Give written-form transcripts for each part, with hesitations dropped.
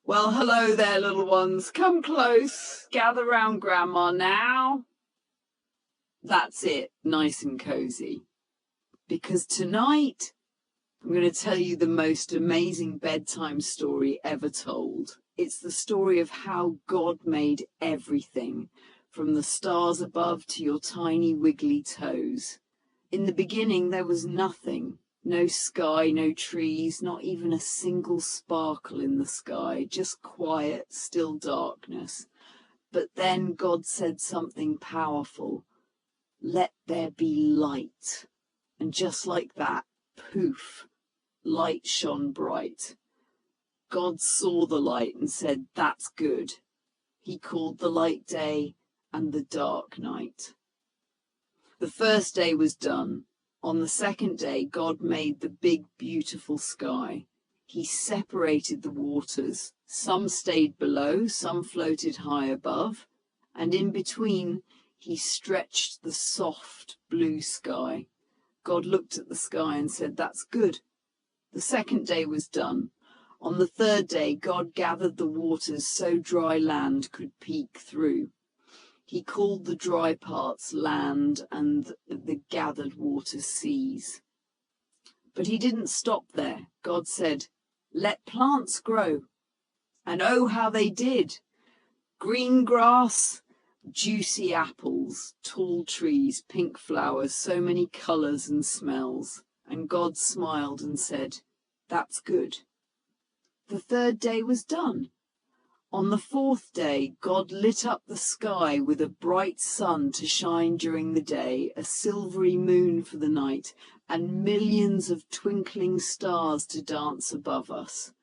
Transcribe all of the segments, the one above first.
Well, hello there, little ones. Come close. Gather round Grandma now. That's it, nice and cozy. Because tonight, I'm going to tell you the most amazing bedtime story ever told. It's the story of how God made everything, from the stars above to your tiny wiggly toes. In the beginning, there was nothing. No sky, no trees, not even a single sparkle in the sky, just quiet, still darkness. But then God said something powerful. Let there be light. And just like that, poof, light shone bright. God saw the light and said, that's good. He called the light day and the dark night. The first day was done. On the second day, God made the big, beautiful sky. He separated the waters. Some stayed below, some floated high above, and in between, he stretched the soft blue sky. God looked at the sky and said, that's good. The second day was done. On the third day, God gathered the waters so dry land could peek through. He called the dry parts land and the gathered waters seas. But he didn't stop there. God said, let plants grow. And oh, how they did. Green grass, juicy apples, tall trees, pink flowers, so many colours and smells. And God smiled and said, that's good. The third day was done. On the fourth day, God lit up the sky with a bright sun to shine during the day, a silvery moon for the night, and millions of twinkling stars to dance above us.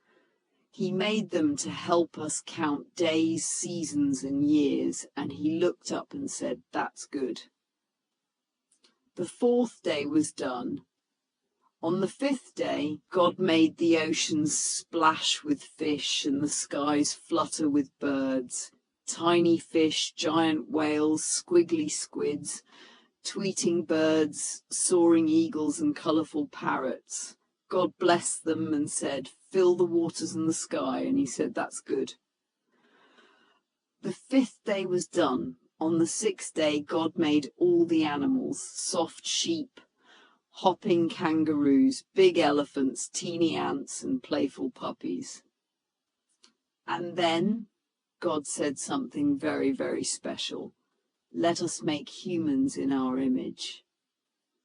He made them to help us count days, seasons, and years, and he looked up and said, that's good. The fourth day was done. On the fifth day, God made the oceans splash with fish and the skies flutter with birds. Tiny fish, giant whales, squiggly squids, tweeting birds, soaring eagles and colourful parrots. God blessed them and said, fill the waters and the sky, and he said, that's good. The fifth day was done. On the sixth day, God made all the animals, soft sheep, hopping kangaroos, big elephants, teeny ants, and playful puppies. And then God said something very, very special. Let us make humans in our image.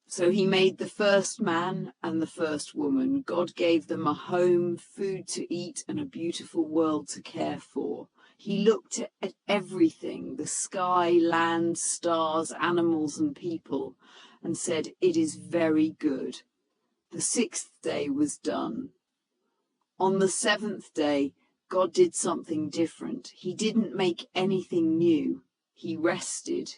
So he made the first man and the first woman. God gave them a home, food to eat, and a beautiful world to care for. He looked at everything, the sky, land, stars, animals, and people, and said, it is very good. The sixth day was done. On the seventh day, God did something different. He didn't make anything new. He rested.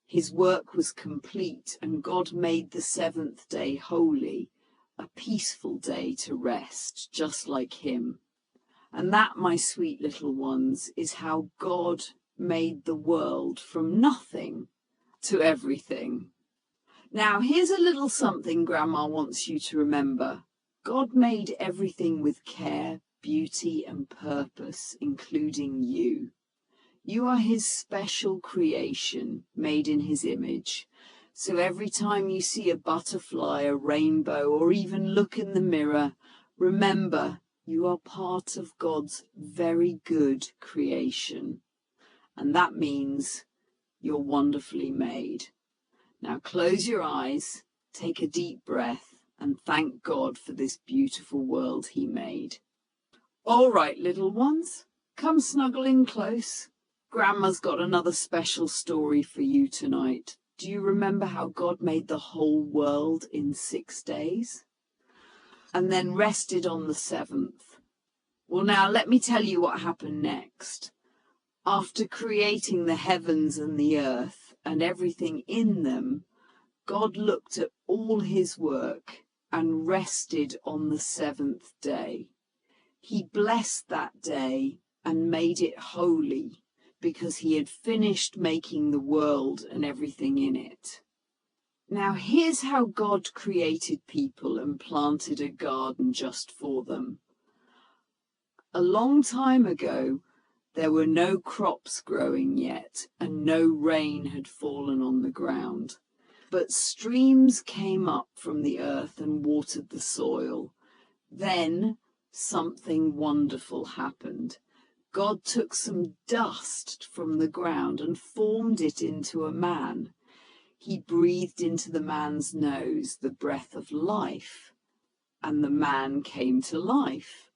His work was complete, and God made the seventh day holy, a peaceful day to rest, just like him. And that, my sweet little ones, is how God made the world from nothing to everything. Now, here's a little something Grandma wants you to remember. God made everything with care, beauty, and purpose, including you. You are his special creation, made in his image. So every time you see a butterfly, a rainbow, or even look in the mirror, remember you are part of God's very good creation. And that means you're wonderfully made. Now close your eyes, take a deep breath, and thank God for this beautiful world he made. All right, little ones, come snuggle in close. Grandma's got another special story for you tonight. Do you remember how God made the whole world in 6 days? And then rested on the seventh. Well, now let me tell you what happened next. After creating the heavens and the earth and everything in them, God looked at all his work and rested on the seventh day. He blessed that day and made it holy because he had finished making the world and everything in it. Now here's how God created people and planted a garden just for them. A long time ago, there were no crops growing yet, and no rain had fallen on the ground. But streams came up from the earth and watered the soil. Then something wonderful happened. God took some dust from the ground and formed it into a man. He breathed into the man's nose the breath of life, and the man came to life.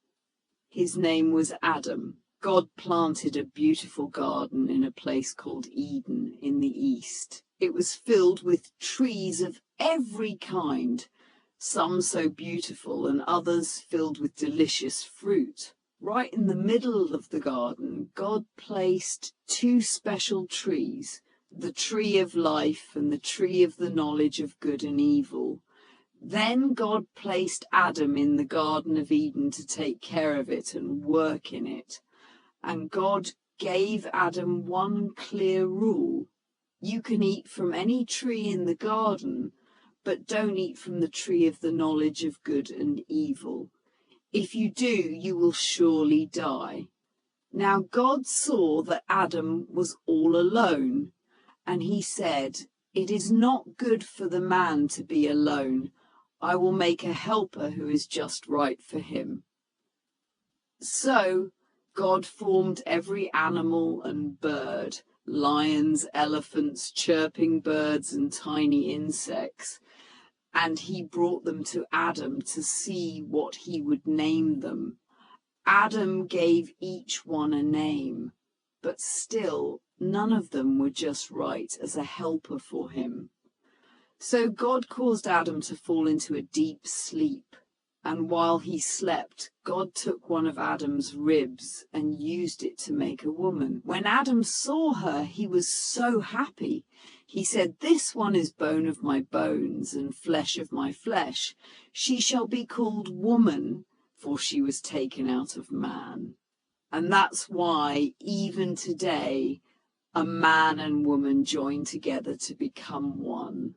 His name was Adam. God planted a beautiful garden in a place called Eden in the east. It was filled with trees of every kind, some so beautiful and others filled with delicious fruit. Right in the middle of the garden, God placed two special trees, the tree of life and the tree of the knowledge of good and evil. Then God placed Adam in the Garden of Eden to take care of it and work in it. And God gave Adam one clear rule. You can eat from any tree in the garden, but don't eat from the tree of the knowledge of good and evil. If you do, you will surely die. Now God saw that Adam was all alone, and he said, "It is not good for the man to be alone. I will make a helper who is just right for him." So God formed every animal and bird, lions, elephants, chirping birds, and tiny insects, and he brought them to Adam to see what he would name them. Adam gave each one a name, but still none of them were just right as a helper for him. So God caused Adam to fall into a deep sleep. And while he slept, God took one of Adam's ribs and used it to make a woman. When Adam saw her, he was so happy. He said, "This one is bone of my bones and flesh of my flesh. She shall be called woman, for she was taken out of man." And that's why even today, a man and woman join together to become one.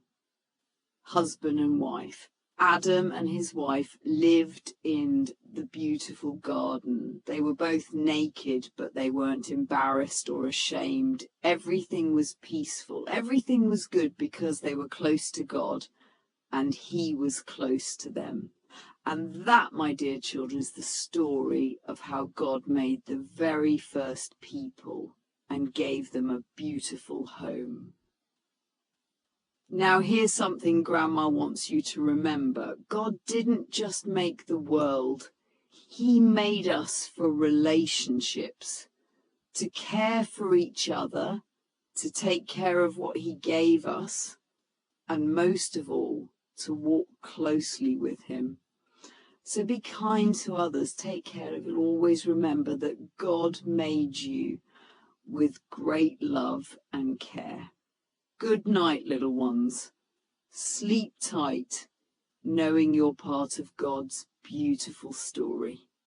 Husband and wife. Adam and his wife lived in the beautiful garden. They were both naked, but they weren't embarrassed or ashamed. Everything was peaceful. Everything was good because they were close to God and he was close to them. And that, my dear children, is the story of how God made the very first people and gave them a beautiful home. Now, here's something Grandma wants you to remember. God didn't just make the world. He made us for relationships, to care for each other, to take care of what he gave us, and most of all, to walk closely with him. So be kind to others, take care of it. Always remember that God made you with great love and care. Good night, little ones. Sleep tight, knowing you're part of God's beautiful story.